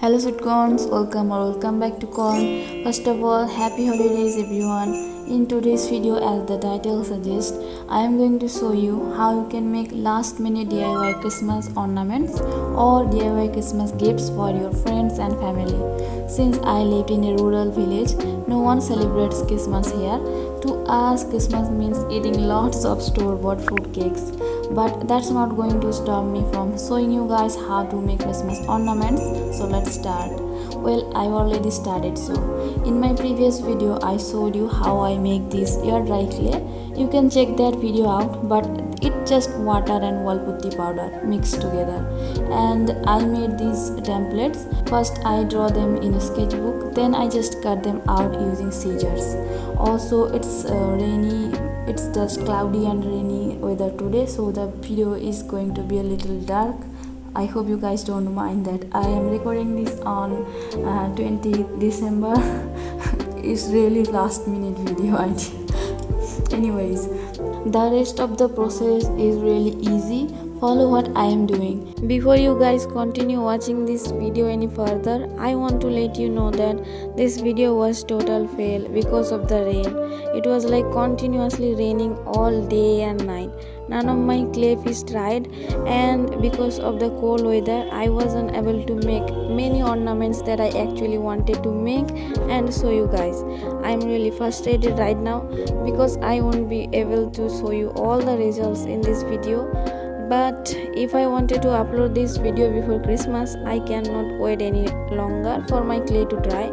Hello sweetcorns, welcome back to corn. First of all, happy holidays everyone. In today's video, as the title suggests, I am going to show you how you can make last minute DIY Christmas ornaments or DIY Christmas gifts for your friends and family. Since I live in a rural village, no one celebrates Christmas here. To us, Christmas means eating lots of store-bought fruit cakes. But that's not going to stop me from showing you guys how to make Christmas ornaments. So let's start. Well, I've already started. So in my previous video I showed you how I make this air dry clay. You can check that video out, but it's just water and wall putty powder mixed together. And I made these templates. First I draw them in a sketchbook, then I just cut them out using scissors. Also it's just cloudy and rainy weather today, so the video is going to be a little dark. I hope you guys don't mind that I am recording this on 20 December. It's really last minute video idea. Anyways, the rest of the process is really easy. Follow what I am doing. Before you guys continue watching this video any further, I want to let you know that this video was total fail because of the rain. It was like continuously raining all day and night. None of my clay piece dried, and because of the cold weather I wasn't able to make many ornaments that I actually wanted to make and show you guys. I'm really frustrated right now because I won't be able to show you all the results in this video. But if I wanted to upload this video before Christmas, I cannot wait any longer for my clay to dry.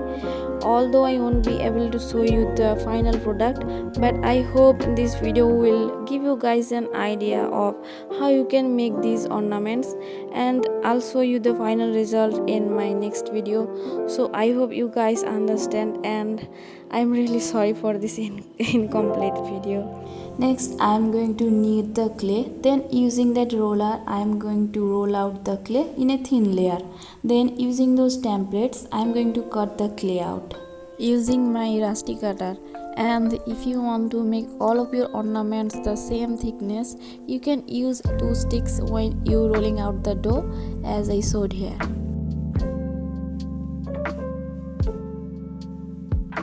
Although I won't be able to show you the final product, but I hope this video will give you guys an idea of how you can make these ornaments, and I'll show you the final result in my next video. So I hope you guys understand, and I'm really sorry for this incomplete video. Next, I am going to knead the clay. Then using that roller, I am going to roll out the clay in a thin layer. Then using those templates, I am going to cut the clay out using my rusty cutter. And if you want to make all of your ornaments the same thickness, you can use 2 sticks when you rolling out the dough, as I showed here.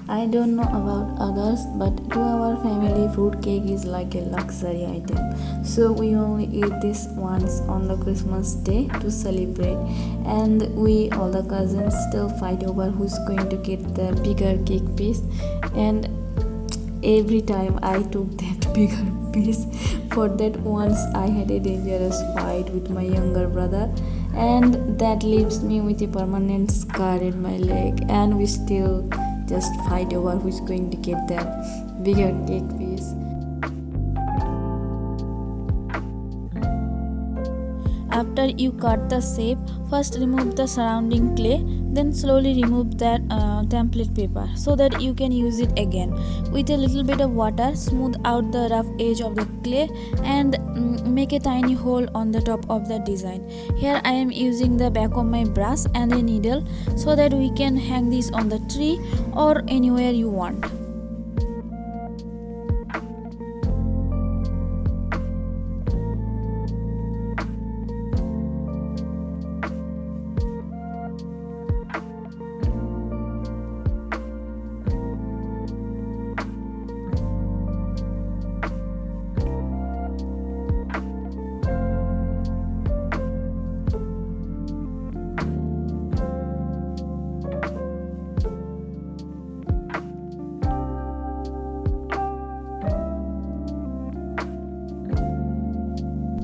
I don't know about others, but to our family, fruit cake is like a luxury item. So we only eat this once on the Christmas day to celebrate, and we, all the cousins, still fight over who's going to get the bigger cake piece. And every time I took that bigger piece. For that once I had a dangerous fight with my younger brother, and that leaves me with a permanent scar in my leg, and we still just fight over who's going to get that bigger cake piece. After you cut the shape, first remove the surrounding clay, then slowly remove that template paper so that you can use it again. With a little bit of water, smooth out the rough edge of the clay and make a tiny hole on the top of the design. Here I am using the back of my brush and a needle so that we can hang this on the tree or anywhere you want.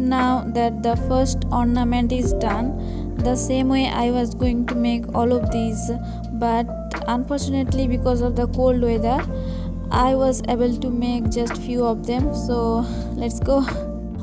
Now that the first ornament is done, the same way I was going to make all of these, but unfortunately because of the cold weather I was able to make just few of them. So let's go.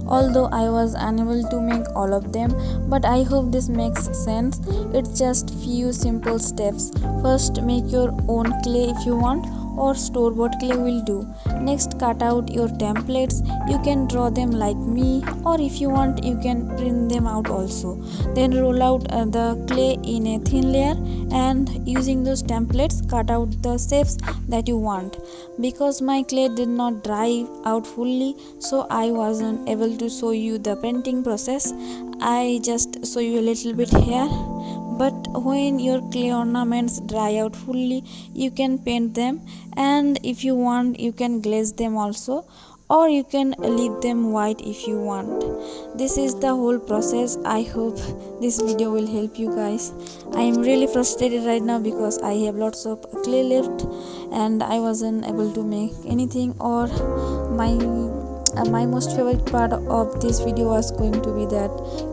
Although I was unable to make all of them, but I hope this makes sense. It's just few simple steps. First, make your own clay if you want, or store-bought clay will do. Next, cut out your templates. You can draw them like me, or if you want you can print them out also. Then roll out the clay in a thin layer, and using those templates cut out the shapes that you want. Because my clay did not dry out fully, so I wasn't able to show you the painting process. I just show you a little bit here, but when your clay ornaments dry out fully, you can paint them, and if you want you can glaze them also, or you can leave them white if you want. This is the whole process. I hope this video will help you guys. I am really frustrated right now because I have lots of clay left and I wasn't able to make anything, or my most favorite part of this video was going to be that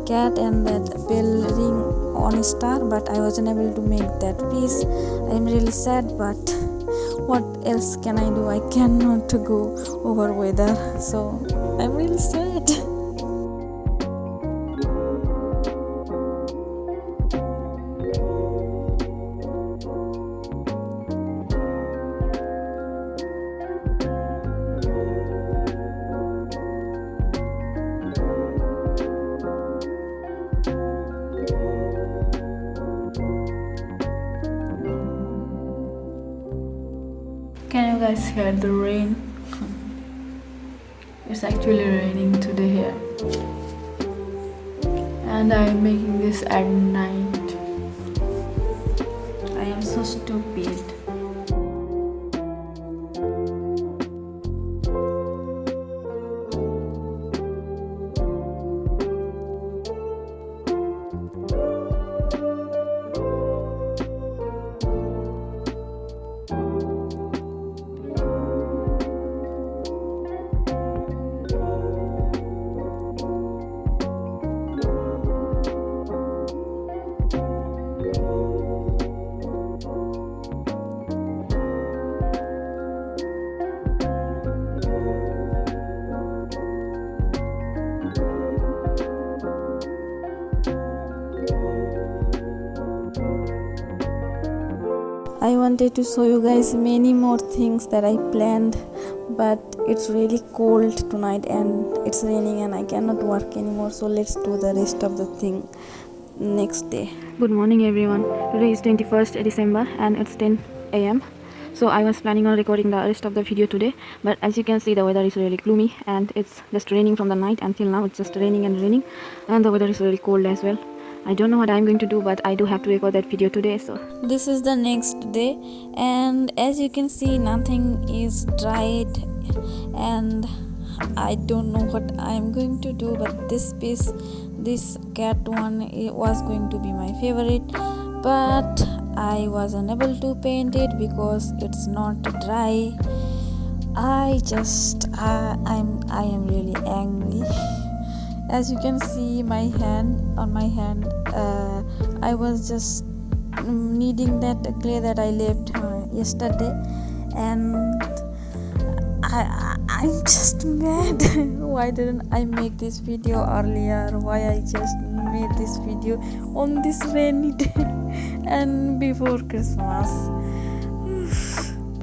cat and that bell ring on a star, but I wasn't able to make that piece. I am really sad, but what else can I do? I cannot go over weather, so I'm really sad. Can you guys hear the rain? It's actually raining today here, and I'm making this at night. I am so stupid. I wanted to show you guys many more things that I planned, but it's really cold tonight and it's raining and I cannot work anymore, so let's do the rest of the thing next day. Good morning everyone. Today is 21st December and it's 10 a.m. So I was planning on recording the rest of the video today, but as you can see the weather is really gloomy and it's just raining from the night until now. It's just raining and raining, and the weather is really cold as well. I don't know what I'm going to do, but I do have to record that video today. So this is the next day, and as you can see nothing is dried, and I don't know what I'm going to do, but this piece, this cat one, it was going to be my favorite, but I was unable to paint it because it's not dry. I am really angry. As you can see on my hand, I was just kneading that clay that I left yesterday, and I'm just mad. Why didn't I make this video earlier? Why I just made this video on this rainy day and before Christmas?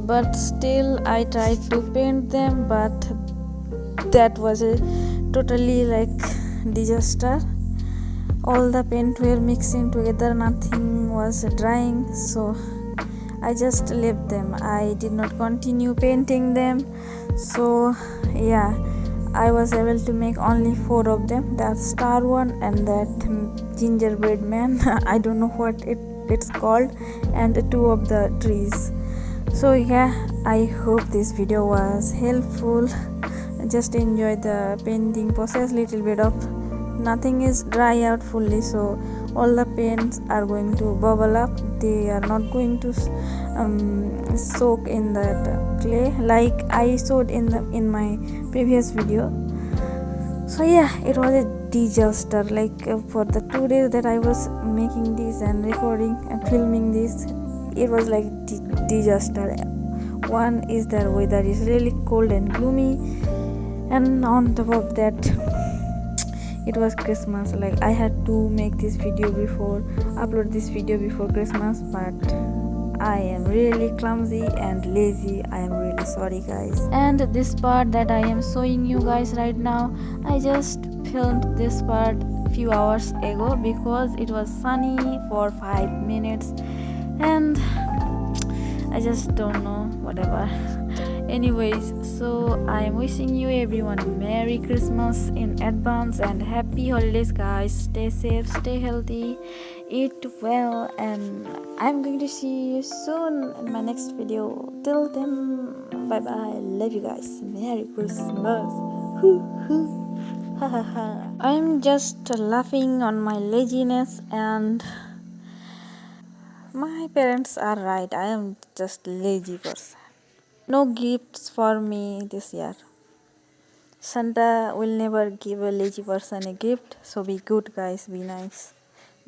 But still I tried to paint them, but that was a totally disaster. All the paint were mixing together, nothing was drying, so I just left them. I did not continue painting them. So yeah, I was able to make only 4 of them, that star one and that gingerbread man I don't know what it's called, and 2 of the trees. So yeah, I hope this video was helpful. Just enjoy the painting process. Little bit of nothing is dry out fully, so all the paints are going to bubble up. They are not going to soak in that clay like I showed in my previous video. So yeah, it was a disaster. For the 2 days that I was making this and recording and filming this, it was like disaster. One is the weather is really cold and gloomy, and on top of that it was Christmas. I had to make this video upload this video before Christmas, but I am really clumsy and lazy. I am really sorry guys. And this part that I am showing you guys right now, I just filmed this part few hours ago because it was sunny for 5 minutes, and I just don't know, whatever. Anyways, so I am wishing you everyone Merry Christmas in advance and Happy Holidays guys. Stay safe, stay healthy, eat well, and I'm going to see you soon in my next video. Till then, bye bye. Love you guys. Merry Christmas. Hoo hoo. Ha ha ha. I'm just laughing on my laziness, and my parents are right. I am just lazy person. No gifts for me this year. Santa will never give a lazy person a gift, so be good, guys, be nice.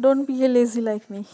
Don't be a lazy like me.